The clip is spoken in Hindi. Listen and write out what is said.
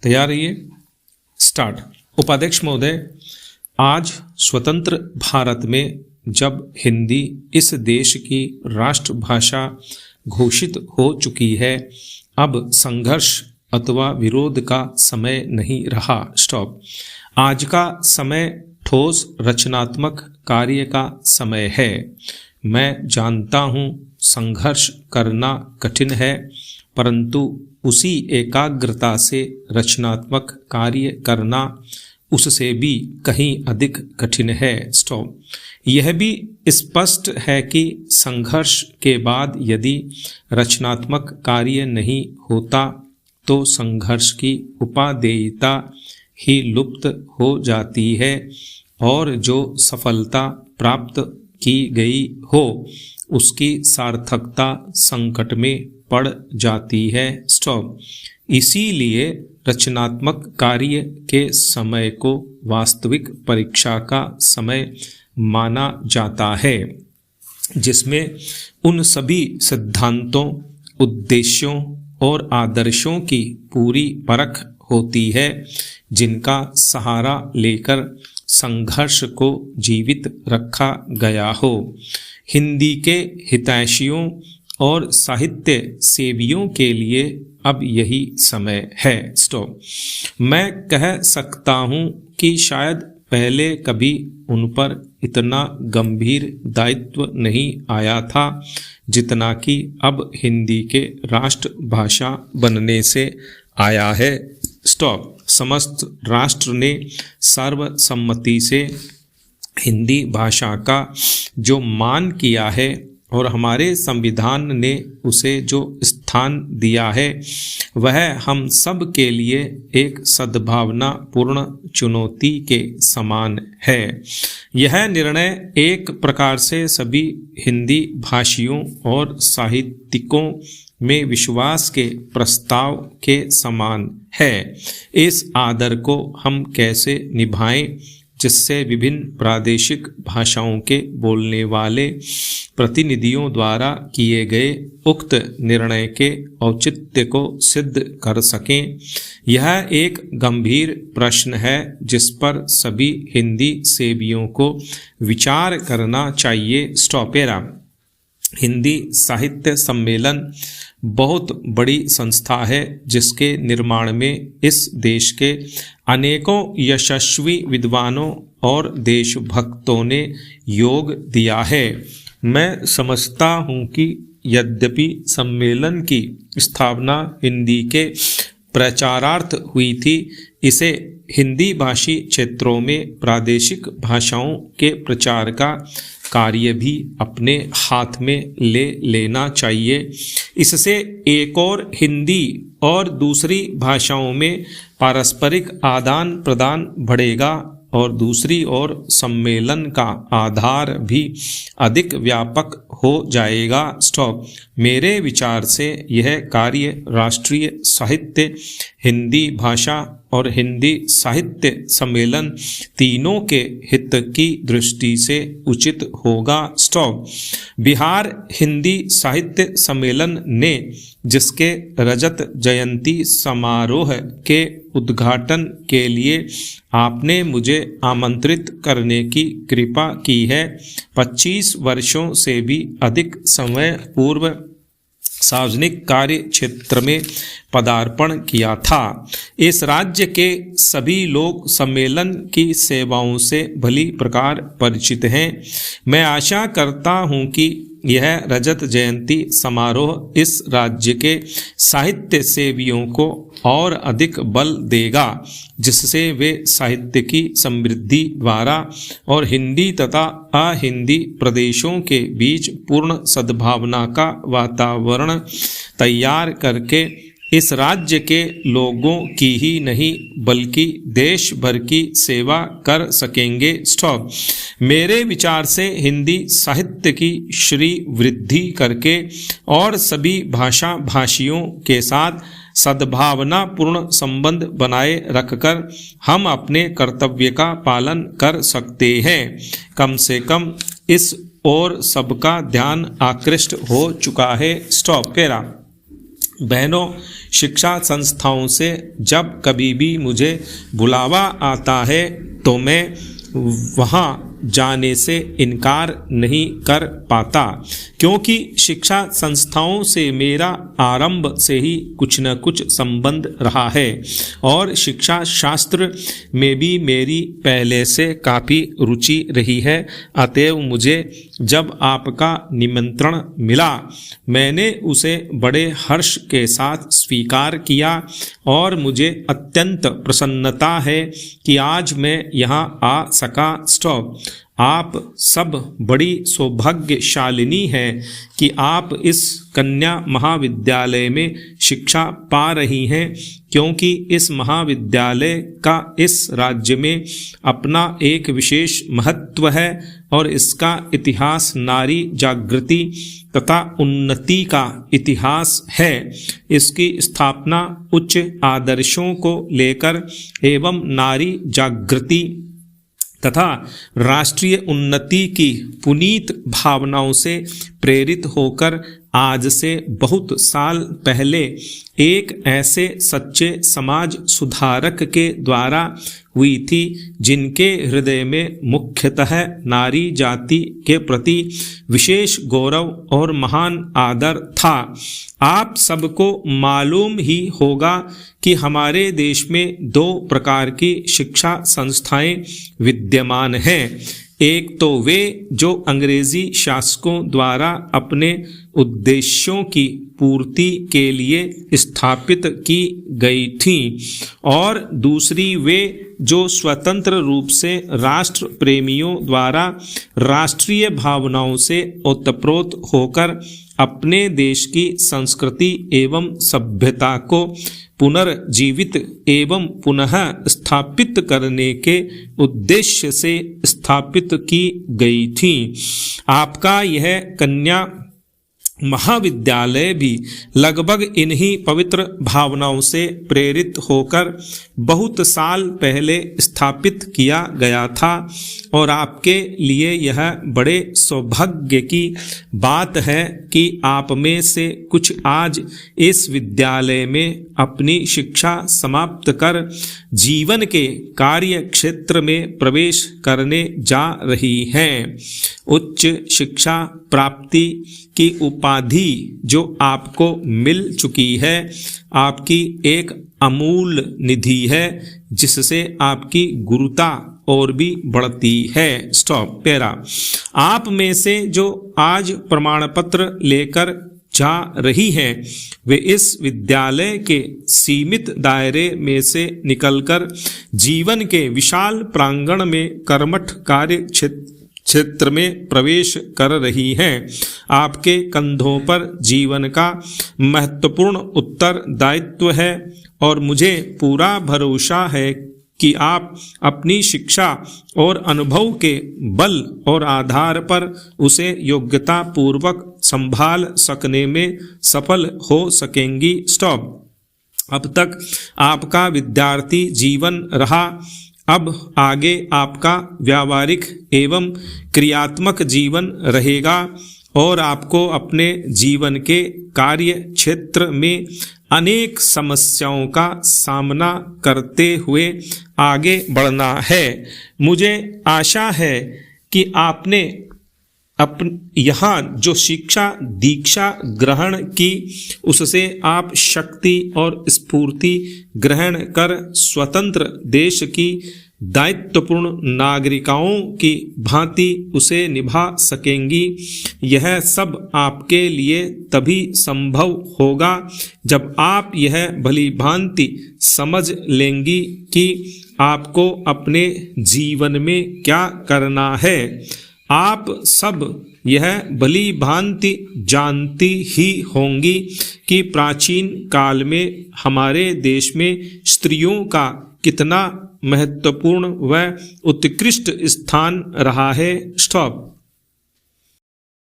तैयार रहिए। स्टार्ट। उपाध्यक्ष महोदय, आज स्वतंत्र भारत में जब हिंदी इस देश की राष्ट्रभाषा घोषित हो चुकी है, अब संघर्ष अथवा विरोध का समय नहीं रहा। स्टॉप। आज का समय ठोस रचनात्मक कार्य का समय है। मैं जानता हूँ संघर्ष करना कठिन है, परंतु उसी एकाग्रता से रचनात्मक कार्य करना उससे भी कहीं अधिक कठिन है। स्टॉप। यह भी स्पष्ट है कि संघर्ष के बाद यदि रचनात्मक कार्य नहीं होता तो संघर्ष की उपादेयता ही लुप्त हो जाती है और जो सफलता प्राप्त की गई हो उसकी सार्थकता संकट में पड़ जाती है। स्टॉप। इसीलिए रचनात्मक कार्य के समय को वास्तविक परीक्षा का समय माना जाता है, जिसमें उन सभी सिद्धांतों, उद्देश्यों और आदर्शों की पूरी परख होती है जिनका सहारा लेकर संघर्ष को जीवित रखा गया हो। हिंदी के हितैषियों और साहित्य सेवियों के लिए अब यही समय है। स्टॉप। मैं कह सकता हूँ कि शायद पहले कभी उन पर इतना गंभीर दायित्व नहीं आया था जितना कि अब हिंदी के राष्ट्रभाषा बनने से आया है। स्टॉप। समस्त राष्ट्र ने सर्वसम्मति से हिंदी भाषा का जो मान किया है और हमारे संविधान ने उसे जो स्थान दिया है, वह हम सब के लिए एक सद्भावना पूर्ण चुनौती के समान है। यह निर्णय एक प्रकार से सभी हिंदी भाषियों और साहित्यिकों में विश्वास के प्रस्ताव के समान है। इस आदर को हम कैसे निभाएं जिससे विभिन्न प्रादेशिक भाषाओं के बोलने वाले प्रतिनिधियों द्वारा किए गए उक्त निर्णय के औचित्य को सिद्ध कर सकें, यह एक गंभीर प्रश्न है जिस पर सभी हिंदी सेवियों को विचार करना चाहिए। स्टॉपेरा। हिंदी साहित्य सम्मेलन बहुत बड़ी संस्था है जिसके निर्माण में इस देश के अनेकों यशस्वी विद्वानों और देशभक्तों ने योग दिया है। मैं समझता हूँ कि यद्यपि सम्मेलन की स्थापना हिंदी के प्रचारार्थ हुई थी, इसे हिंदी भाषी क्षेत्रों में प्रादेशिक भाषाओं के प्रचार का कार्य भी अपने हाथ में ले लेना चाहिए। इससे एक और हिंदी और दूसरी भाषाओं में पारस्परिक आदान प्रदान बढ़ेगा और दूसरी ओर सम्मेलन का आधार भी अधिक व्यापक हो जाएगा। स्टॉप। मेरे विचार से यह कार्य राष्ट्रीय साहित्य, हिंदी भाषा और हिंदी साहित्य सम्मेलन तीनों के हित की दृष्टि से उचित होगा। स्टॉप। बिहार हिंदी साहित्य सम्मेलन ने जिसके रजत जयंती समारोह के उद्घाटन के लिए आपने मुझे आमंत्रित करने की कृपा की है, 25 वर्षों से भी अधिक समय पूर्व सार्वजनिक कार्य क्षेत्र में पदार्पण किया था। इस राज्य के सभी लोग सम्मेलन की सेवाओं से भली प्रकार परिचित हैं। मैं आशा करता हूं कि यह रजत जयंती समारोह इस राज्य के साहित्य सेवियों को और अधिक बल देगा, जिससे वे साहित्य की समृद्धि द्वारा और हिंदी तथा अहिंदी प्रदेशों के बीच पूर्ण सद्भावना का वातावरण तैयार करके इस राज्य के लोगों की ही नहीं बल्कि देश भर की सेवा कर सकेंगे। स्टॉप। मेरे विचार से हिंदी साहित्य की श्री वृद्धि करके और सभी भाषा भाषियों के साथ सद्भावना पूर्ण संबंध बनाए रखकर हम अपने कर्तव्य का पालन कर सकते हैं। कम से कम इस ओर सबका ध्यान आकृष्ट हो चुका है। स्टॉप। कह रहा बहनों, शिक्षा संस्थाओं से जब कभी भी मुझे बुलावा आता है तो मैं वहाँ जाने से इनकार नहीं कर पाता, क्योंकि शिक्षा संस्थाओं से मेरा आरंभ से ही कुछ न कुछ संबंध रहा है और शिक्षा शास्त्र में भी मेरी पहले से काफ़ी रुचि रही है। अतएव मुझे जब आपका निमंत्रण मिला मैंने उसे बड़े हर्ष के साथ स्वीकार किया और मुझे अत्यंत प्रसन्नता है कि आज मैं यहाँ आ सका। स्टॉप। आप सब बड़ी सौभाग्यशालिनी हैं कि आप इस कन्या महाविद्यालय में शिक्षा पा रही हैं, क्योंकि इस महाविद्यालय का इस राज्य में अपना एक विशेष महत्व है और इसका इतिहास नारी जागृति तथा उन्नति का इतिहास है। इसकी स्थापना उच्च आदर्शों को लेकर एवं नारी जागृति तथा राष्ट्रीय उन्नति की पुनीत भावनाओं से प्रेरित होकर आज से बहुत साल पहले एक ऐसे सच्चे समाज सुधारक के द्वारा हुई थी जिनके हृदय में मुख्यतः नारी जाति के प्रति विशेष गौरव और महान आदर था। आप सबको मालूम ही होगा कि हमारे देश में दो प्रकार की शिक्षा संस्थाएं विद्यमान हैं। एक तो वे जो अंग्रेजी शासकों द्वारा अपने उद्देश्यों की पूर्ति के लिए स्थापित की गई थीं और दूसरी वे जो स्वतंत्र रूप से राष्ट्र प्रेमियों द्वारा राष्ट्रीय भावनाओं से ओतप्रोत होकर अपने देश की संस्कृति एवं सभ्यता को पुनर्जीवित एवं पुनः स्थापित करने के उद्देश्य से स्थापित की गई थी। आपका यह कन्या महाविद्यालय भी लगभग इन्हीं पवित्र भावनाओं से प्रेरित होकर बहुत साल पहले स्थापित किया गया था और आपके लिए यह बड़े सौभाग्य की बात है कि आप में से कुछ आज इस विद्यालय में अपनी शिक्षा समाप्त कर जीवन के कार्य क्षेत्र में प्रवेश करने जा रही हैं। उच्च शिक्षा प्राप्ति की उपाधि जो आपको मिल चुकी है आपकी एक अमूल्य निधि है जिससे आपकी गुरुता और भी बढ़ती है। स्टॉप। पैरा। आप में से जो आज प्रमाण पत्र लेकर जा रही हैं वे इस विद्यालय के सीमित दायरे में से निकलकर जीवन के विशाल प्रांगण में कर्मठ कार्य क्षेत्र में प्रवेश कर रही हैं। आपके कंधों पर जीवन का महत्वपूर्ण उत्तरदायित्व है और मुझे पूरा भरोसा है कि आप अपनी शिक्षा और अनुभव के बल और आधार पर उसे योग्यता पूर्वक संभाल सकने में सफल हो सकेंगी। स्टॉप। अब तक आपका विद्यार्थी जीवन रहा, अब आगे आपका व्यावहारिक एवं क्रियात्मक जीवन रहेगा और आपको अपने जीवन के कार्य क्षेत्र में अनेक समस्याओं का सामना करते हुए आगे बढ़ना है। मुझे आशा है कि आपने यहाँ जो शिक्षा दीक्षा ग्रहण की उससे आप शक्ति और स्फूर्ति ग्रहण कर स्वतंत्र देश की दायित्वपूर्ण नागरिकाओं की भांति उसे निभा सकेंगी। यह सब आपके लिए तभी संभव होगा जब आप यह भली भांति समझ लेंगी कि आपको अपने जीवन में क्या करना है। आप सब यह भली भांति जानती ही होंगी कि प्राचीन काल में हमारे देश में स्त्रियों का कितना महत्वपूर्ण व उत्कृष्ट स्थान रहा है। स्टॉप।